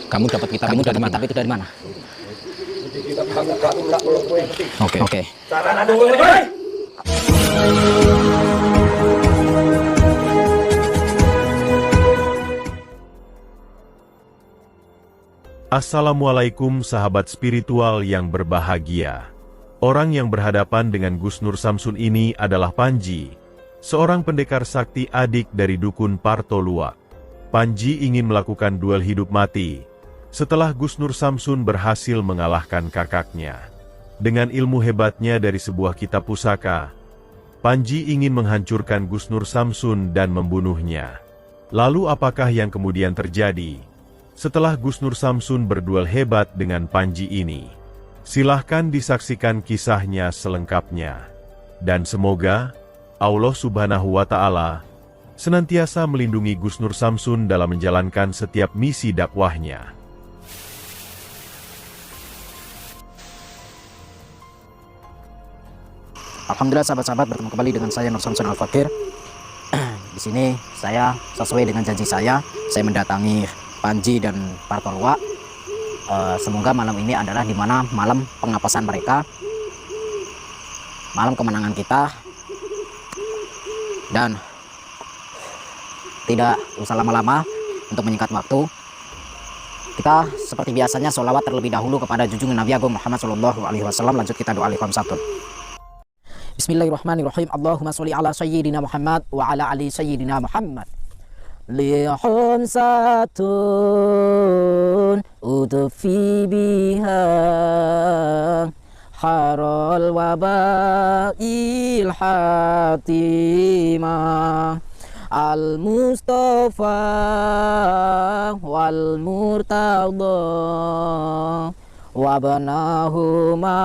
Kamu dapat kitab itu dari mana? Oke. Assalamualaikum sahabat spiritual yang berbahagia. Orang yang berhadapan dengan Gus Nur Samsun ini adalah Panji, seorang pendekar sakti adik dari dukun Parto Luwak. Panji ingin melakukan duel hidup mati setelah Gus Nur Samsun berhasil mengalahkan kakaknya. Dengan ilmu hebatnya dari sebuah kitab pusaka, Panji ingin menghancurkan Gus Nur Samsun dan membunuhnya. Lalu apakah yang kemudian terjadi setelah Gus Nur Samsun berduel hebat dengan Panji ini? Silahkan disaksikan kisahnya selengkapnya. Dan semoga Allah Subhanahu wa Ta'ala senantiasa melindungi Gus Nur Samsun dalam menjalankan setiap misi dakwahnya. Alhamdulillah sahabat-sahabat, bertemu kembali dengan saya Nur Samsun Al-Fakir. Di sini saya sesuai dengan janji saya mendatangi Panji dan Parto Luwak. Semoga malam ini adalah dimana malam pengapasan mereka, malam kemenangan kita. Dan tidak usah lama-lama, untuk menyingkat waktu, kita seperti biasanya sholawat terlebih dahulu kepada junjungan Nabi Agung Muhammad SAW. Lanjut kita doa liqam satu. Bismillahirrahmanirrahim. Allahumma sholli ala sayyidina Muhammad wa ala ali sayyidina Muhammad. Lihum satun utufi biha harol wabail hatimah al-Mustafa wal murtada wabnahuma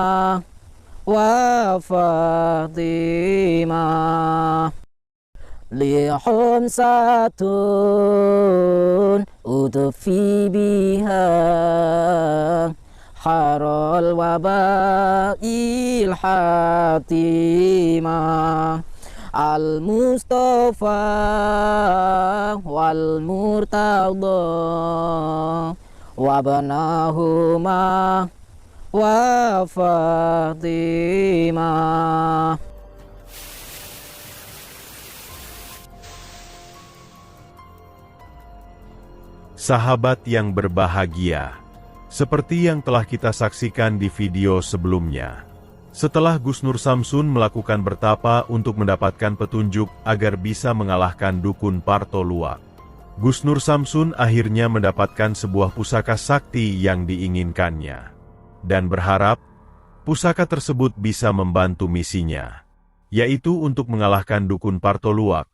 wa Fatimah. Lihum satun utufi biha harol wabail hatimah al-Mustafa wal murtada wabnahuma wa Fatimah. Sahabat yang berbahagia, seperti yang telah kita saksikan di video sebelumnya, setelah Gus Nur Samsun melakukan bertapa untuk mendapatkan petunjuk agar bisa mengalahkan dukun Parto Luwak, Gus Nur Samsun akhirnya mendapatkan sebuah pusaka sakti yang diinginkannya, dan berharap pusaka tersebut bisa membantu misinya, yaitu untuk mengalahkan dukun Parto Luwak,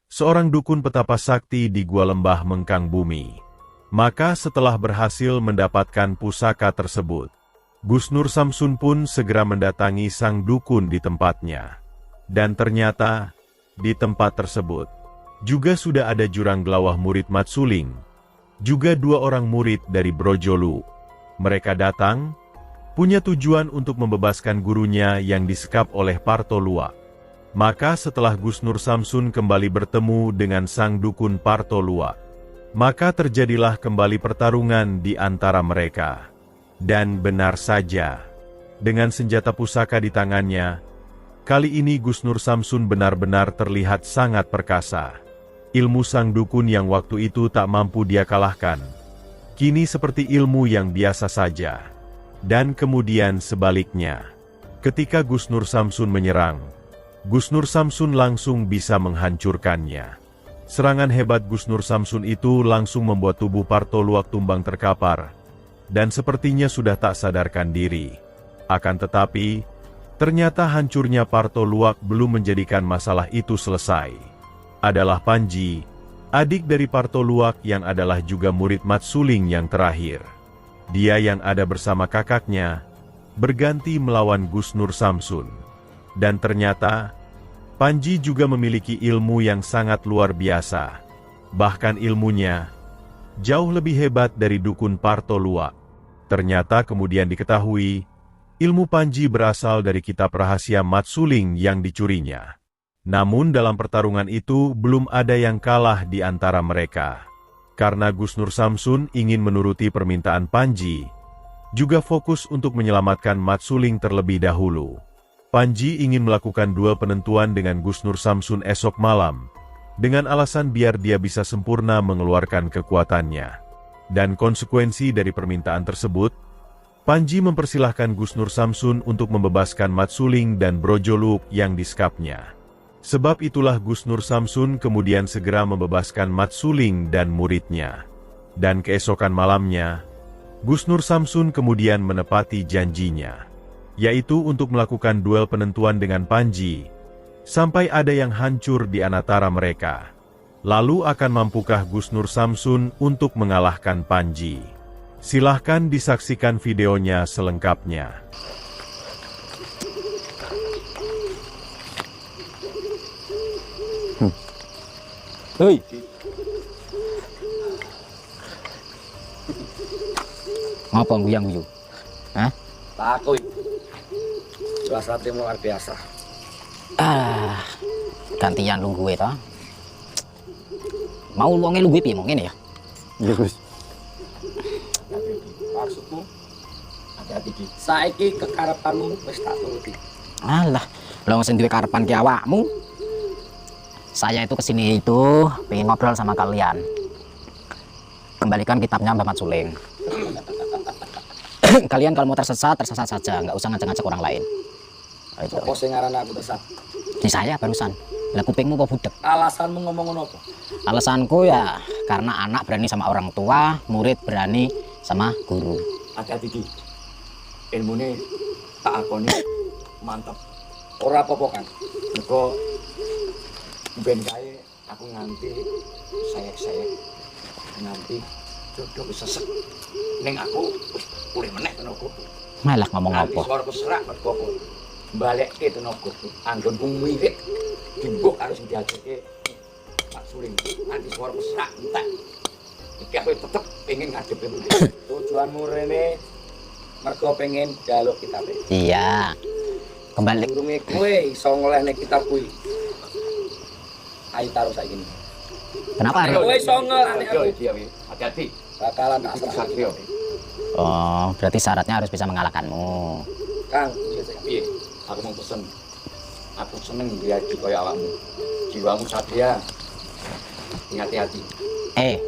seorang dukun petapa sakti di Gua Lembah Mengkang Bumi. Maka setelah berhasil mendapatkan pusaka tersebut, Gus Nur Samsun pun segera mendatangi sang dukun di tempatnya. Dan ternyata, di tempat tersebut, juga sudah ada jurang gelawah murid Matsuling, juga 2 orang murid dari Brojolu. Mereka datang, punya tujuan untuk membebaskan gurunya yang disekap oleh Parto Luwak. Maka setelah Gus Nur Samsun kembali bertemu dengan sang dukun Parto Luwak, maka terjadilah kembali pertarungan di antara mereka. Dan benar saja, dengan senjata pusaka di tangannya, kali ini Gus Nur Samsun benar-benar terlihat sangat perkasa. Ilmu sang dukun yang waktu itu tak mampu dia kalahkan, kini seperti ilmu yang biasa saja. Dan kemudian sebaliknya, ketika Gus Nur Samsun menyerang, Gus Nur Samsun langsung bisa menghancurkannya. Serangan hebat Gus Nur Samsun itu langsung membuat tubuh Parto Luwak tumbang terkapar, dan sepertinya sudah tak sadarkan diri. Akan tetapi, ternyata hancurnya Parto Luwak belum menjadikan masalah itu selesai. Adalah Panji, adik dari Parto Luwak yang adalah juga murid Matsuling yang terakhir. Dia yang ada bersama kakaknya, berganti melawan Gus Nur Samsun. Dan ternyata, Panji juga memiliki ilmu yang sangat luar biasa. Bahkan ilmunya jauh lebih hebat dari dukun Parto Luwak. Ternyata kemudian diketahui, ilmu Panji berasal dari kitab rahasia Matsuling yang dicurinya. Namun dalam pertarungan itu belum ada yang kalah di antara mereka. Karena Gusnur Samsun ingin menuruti permintaan Panji, juga fokus untuk menyelamatkan Mat Suling terlebih dahulu. Panji ingin melakukan duel penentuan dengan Gusnur Samsun esok malam, dengan alasan biar dia bisa sempurna mengeluarkan kekuatannya. Dan konsekuensi dari permintaan tersebut, Panji mempersilahkan Gusnur Samsun untuk membebaskan Mat Suling dan Brojoluk yang disekapnya. Sebab itulah Gusnur Samsun kemudian segera membebaskan Mat Suling dan muridnya. Dan keesokan malamnya, Gusnur Samsun kemudian menepati janjinya, yaitu untuk melakukan duel penentuan dengan Panji, sampai ada yang hancur di antara mereka. Lalu akan mampukah Gusnur Samsun untuk mengalahkan Panji? Silahkan disaksikan videonya selengkapnya. Hei. Ngapa guyang-guyu? Hah? Takut. Suasana luar biasa. Gantian lu gue toh. Mau wonge lu gue piye mong ngene ya? Iya, Gus. Maksudmu? Hati-hati Ki. Saiki kekarepanmu wis tak turuti. Alah, lo sing duwe karepan ki awakmu. Saya itu kesini itu pengen ngobrol sama kalian. Kembalikan kitabnya Mbah Mat Suling. Kalian kalau mau tersesat saja, nggak usah ngajak-ngajak orang lain. Itu. Apa sing ngaran aku tersat? Di saya barusan. Lah kupingmu apa budek? Alasanmu ngomong ngono apa? Alasanku ya karena anak berani sama orang tua, murid berani sama guru. Hati-hati Ki. Ilmune tak akoni mantap. Ora apa-apa kan. Mergo ben kae aku nganti sayek-sayek nganti dodok sesek ning aku oleh meneh tenaga. Malah ngomong Nanti apa? suaraku serak mergo aku balekke tenaga anggonku wiwit dimbuk karo sing diajake Mat Suling. Nanti suaraku serak entek. Iki aku tetep pengen ngadepi meneh. Tujuanmu rene mergo pengen jaluk kitabe. Iya. Kembali. Durunge kowe iso ngolehne kitab kuwi. Ayo taruh saiki. Kenapa harus? Kowe iso ngelehne aku. Hati-hati. Bakalan tak satrio. Oh, berarti syaratnya harus bisa mengalahkanmu. Kang, piye? Aku mau pesen. Aku seneng diaji kaya awakmu. Jiwamu satria. Hati-hati.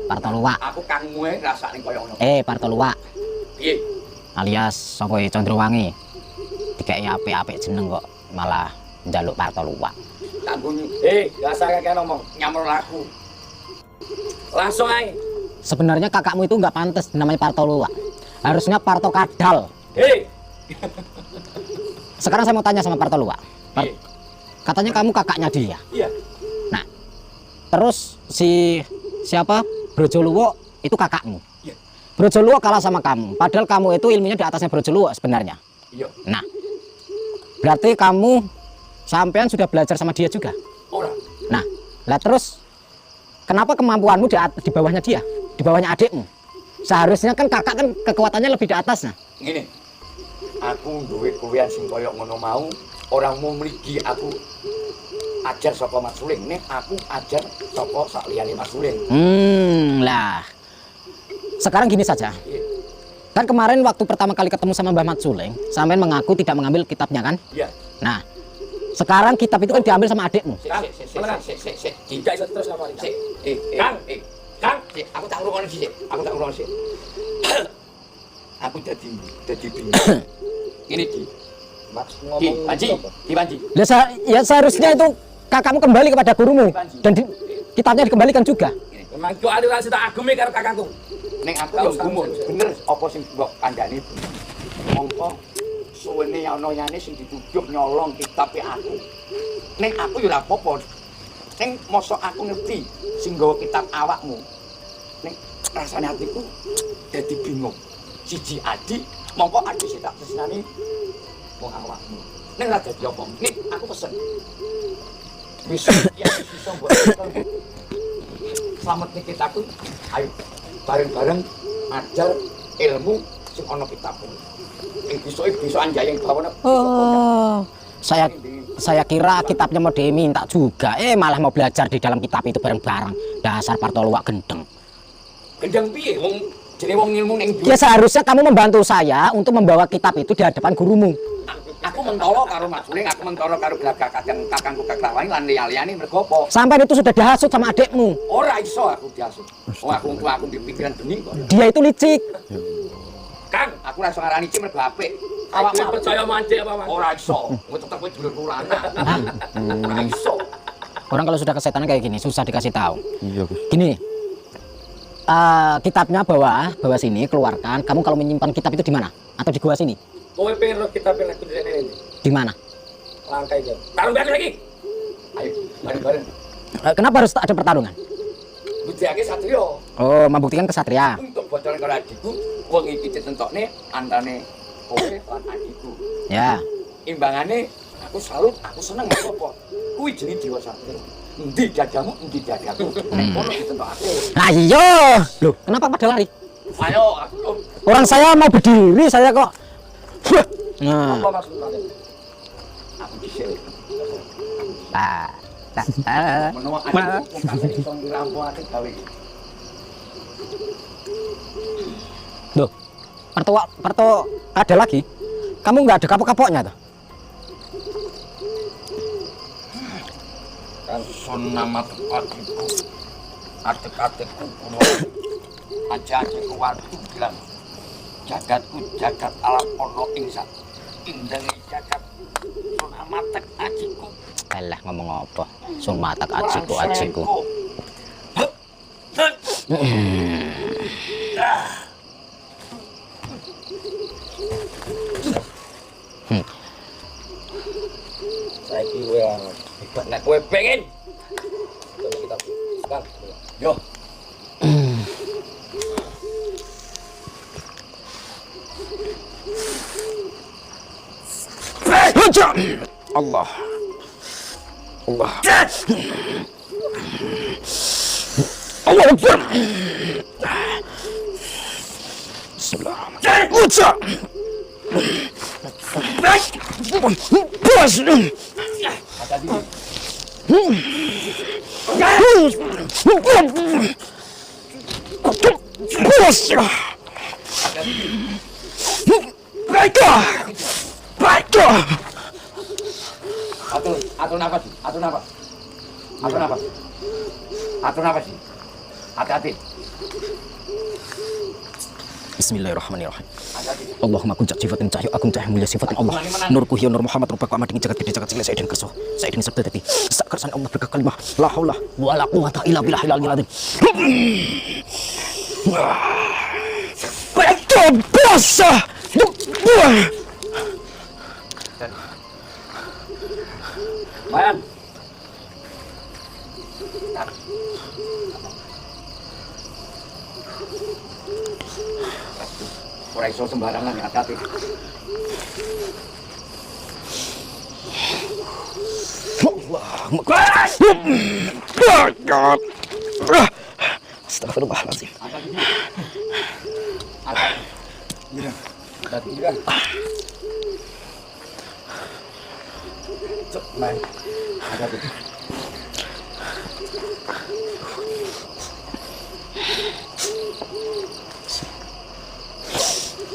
Partoluwa. Aku kangmu rasane kaya ngono. Partoluwa. Piye? Alias sapa Condrowangi. Dikeki apik-apik jeneng kok malah njaluk Partoluwa. Kanggomu. Dasar kakek ngomong nyamur aku. Langsung ae. Sebenarnya kakakmu itu nggak pantas namanya Partoluwa. Harusnya Parto Kadal. Sekarang saya mau tanya sama Partoluwa. Katanya kamu kakaknya dia. Iya. Nah, terus siapa Brojoluwo itu kakakmu. Iya. Brojoluwo kalah sama kamu. Padahal kamu itu ilmunya di atasnya Brojoluwo sebenarnya. Iya. Nah, berarti kamu sampean sudah belajar sama dia juga. Ora. Nah, lah terus kenapa kemampuanmu di bawahnya dia, di bawahnya adikmu? Seharusnya kan kakak kan kekuatannya lebih di atasnya. Ngene. Aku duwe kuwian sing kaya ngono mau, orang mau mligi aku ajar saka Mat Suling. Nek aku ajar saka sak liyane Mat Suling. Lah. Sekarang gini saja. Kan kemarin waktu pertama kali ketemu sama Mbah Mat Suling, sampean mengaku tidak mengambil kitabnya kan? Iya. Nah, sekarang kitab itu kan diambil sama adikmu. Sik. Tidak iso terus apa sik. Kang, aku tak urung sik. Aku dadi bingung. Ngene iki. Maksud ngomong Panji. Lah ya seharusnya itu kakakmu kembali kepada gurumu dan kitabnya dikembalikan juga. Memang kok aliran tak ageme karo kakangku. Ning aku yo gumun, bener apa sing mbok kandhani. Mongko suwene ana yane sing dituduh nyolong kitabe aku. Ning aku yo ora apa-apa. Ning mosok aku ngerti sing nggawa kitab awakmu. Ning rasane atiku dadi bingung. Siji adik, mongko adik sing tak tresnani wong awakmu. Ning ora dadi apa. Ning aku pesen. Wis ya iso mbok selamat nih kitabku. Ayo bareng-bareng ajar ilmu sing ana kitabku. Ing bisa anjayeng bawana. Oh, Saya kira kitabnya mau diminta juga. Malah mau belajar di dalam kitab itu bareng-bareng. Dasar partoluak gendeng. Gendeng piye wong jenenge wong ilmu ning Ya seharusnya kamu membantu saya untuk membawa kitab itu di hadapan gurumu. aku mentolo karo Mas Uling, aku mentolo karo Glagah kadang kakangku Kaklawan lan liya-liyane mergo apa? Sampai itu sudah dihasut sama adikmu. Ora iso aku dihasut. Oh aku di pikiran bening kok. Dia itu licik. Kang, aku ora iso ngarani cik mergo apik. Awakmu percaya mancik apa, Mas? Ora iso. Kowe tetep kowe dulur kulana. Ora iso. Orang kalau sudah kesetanan kayak gini susah dikasih tahu. Iya, Gus. Gini, kitabnya bawa sini, keluarkan. Kamu kalau menyimpan kitab itu di mana? Atau di gua sini? Kowe pengen roh kita pengen aku ini. Di mana? Langkai kan. Taruh balik lagi. Ayo, bareng-bareng. Kenapa harus ada pertarungan? Bujake satria. Oh, membuktikan kesatria. Untuk bocoran karo adikku, wong iki ditentokne antane kowe lan adikku. Ya. Imbangane aku salut, aku seneng apa. Kuwi jenenge Dewa Satria. Endi dadamu, endi dadaku. Nek kono ditentokake. Nah iya. Loh, kenapa pada lari? Ayo, aku Orang saya mau berdiri, saya kok. Nah. apa maksudnya? Aku disel. Menawa adikku kok iso ngirampungake gawe iki. Loh, Parto ada lagi? Kamu nggak ada kapok-kapoknya tuh? Kan son nama adikku. Adik-adikku kulo. Aja-ajaku waktu bilang. Jagatku jagat alam ono ing sak indenge jagat. Son amatek adikku. Alah ngomong apa? Sun matak ajiku. Saiki kowe hebat nek kowe pengen. Kita kan. Yo. Allah. Allah. Allah Akbar. Bismillahirrahmanirrahim. Uca. Bos. Bos. Baiklah. Baiklah. Atur nafas. Hati-hati. Bismillahirrahmanirrahim. Hati-hati. Allahumma kun sifatin cahyo agung cahyo mulia sifatin Allah. Nurku hiya nur Muhammad rupaku amat dengan jagat gede jagat cilik sayyidin kerso. Sayyidin sabda dadi. Sakarsan Allah berkah kalimah la haula wala quwata illa billah al-aliyyil azim. Baiklah puasa. Bayan. Ora iso sembarangan hati-hati. Astagfirullahaladzim.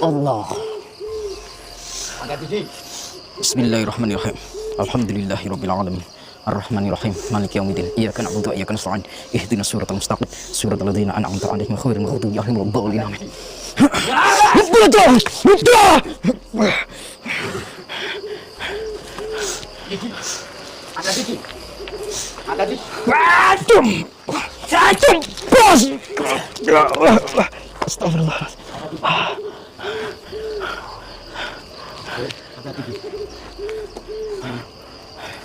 Allah. Bismillahirrahmanirrahim. Alhamdulillahirabbil alamin. Ar-Rahmanir-Rahim. Maliki yaumiddin. Iyyaka na'budu wa iyyaka nasta'in. Ihdinas siratal mustaqim. Siratal ladzina an'amta 'alaihim ghairil maghdubi 'alaihim waladdallin. Amin. Hati-hati. Astagfirullah.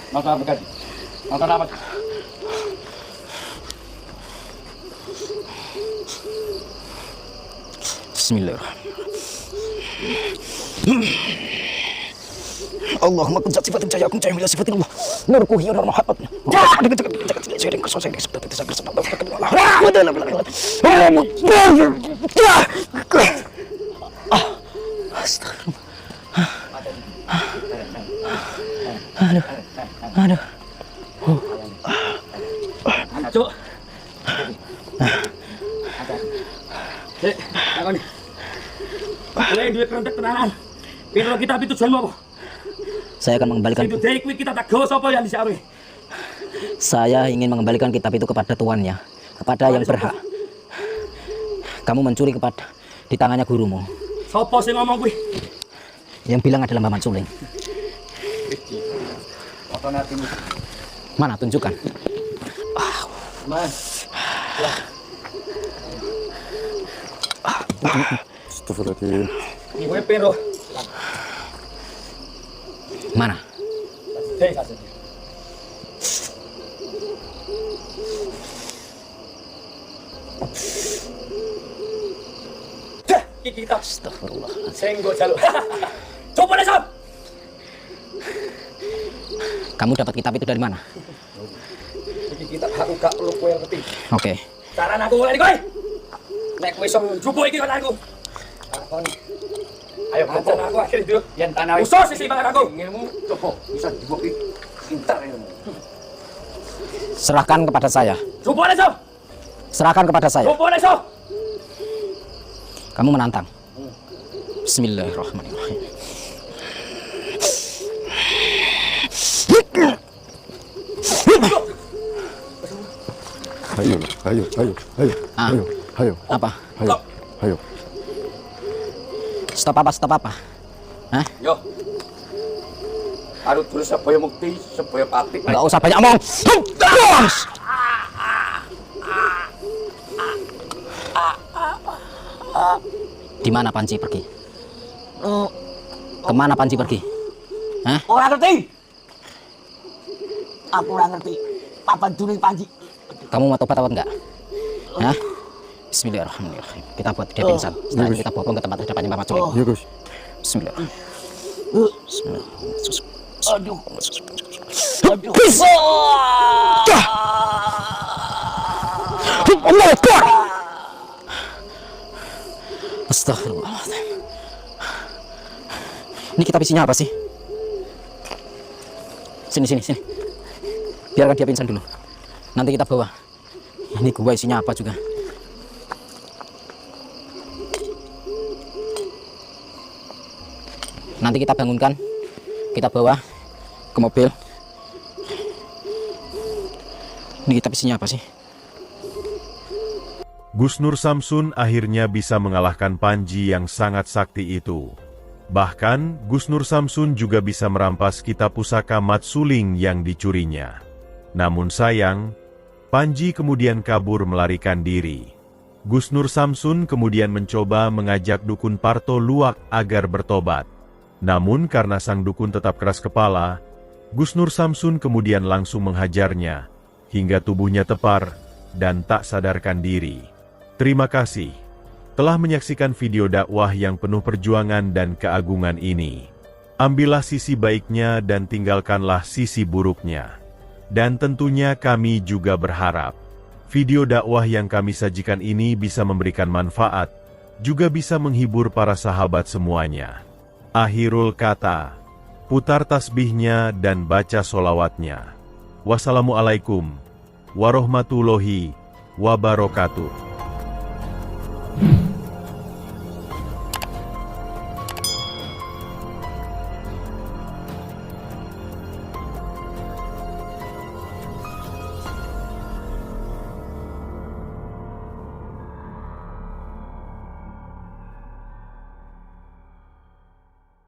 Maka apa kan? Makan apa? Bismillahirrahmanirrahim. Allahumma kun sifatin cahyo agung cahyo mulia sifatin Allah. Nurku hiya nur Muhammad. Dengan jagat cilik sayyidin kerso sayyidin sabda dadi sakarsan Allah berkah kalimah la haula wala quwwata illa billah. Astagfirullah. Aduh. Cuk. Dek, takoni. Kowe duwe kerentek tenanan. Piro kita tujuanmu apa? Saya akan mengembalikan. Itu dek kuwi kita tak gawa sapa yang disarui. Saya ingin mengembalikan kitab itu kepada tuannya, kepada yang berhak. Kamu mencuri di tangannya gurumu. Sapa sing ngomong kuwi? Yang bilang adalah Paman Suling. Otone atimu. Mana tunjukkan. Mas. Astagfirullahaladzim. Kowe piro? Mana? Dek kasih. Dah, iki kita. Astagfirullah. Senggo jaluk. Coba deh, Sob. Kamu dapat kitab itu dari mana? Iki kita aku gak perlu kowe ngerti. Oke. Saran aku mulai kowe. Nek kowe iso njupuk iki kan aku. Takoni. Ayo Apa? aku akhir itu. Yen tanah Usus sisi banget aku. Ilmu coba bisa dibuki pintar ilmu. Serahkan kepada saya. Coba deh, Sob. Serahkan kepada saya. Coba deh, Sob. Kamu menantang. Bismillahirrahmanirrahim. Ayo. Ah. Ayo. Apa? Ayo. Stop apa? Hah? Yo. Harus terus supaya mukti, supaya pati. Enggak usah banyak omong. Di mana Panji pergi? Kemana Panji pergi? Hah? Ora ngerti. Aku ora ngerti. Papan duning Panji. Kamu mau tobat atau enggak? Hah? Bismillahirrahmanirrahim. Kita buat dia pingsan. Setelah itu kita bawa ke tempat hadapannya Paman Suling. Iya, Gus. Bismillahirrahmanirrahim. Aduh. Aduh. Allah Akbar. Astagfirullahaladzim. Ini kitab isinya apa sih? Sini. Biarkan dia pingsan dulu. Nanti kita bawa. Ini gua isinya apa juga. Nanti kita bangunkan. Kita bawa ke mobil. Ini kitab isinya apa sih? Gusnur Samsun akhirnya bisa mengalahkan Panji yang sangat sakti itu. Bahkan, Gusnur Samsun juga bisa merampas kitab pusaka Mat Suling yang dicurinya. Namun sayang, Panji kemudian kabur melarikan diri. Gusnur Samsun kemudian mencoba mengajak dukun Parto Luwak agar bertobat. Namun karena sang dukun tetap keras kepala, Gusnur Samsun kemudian langsung menghajarnya, hingga tubuhnya tepar dan tak sadarkan diri. Terima kasih telah menyaksikan video dakwah yang penuh perjuangan dan keagungan ini. Ambillah sisi baiknya dan tinggalkanlah sisi buruknya. Dan tentunya kami juga berharap video dakwah yang kami sajikan ini bisa memberikan manfaat, juga bisa menghibur para sahabat semuanya. Akhirul kata, putar tasbihnya dan baca solawatnya. Wassalamualaikum warahmatullahi wabarakatuh.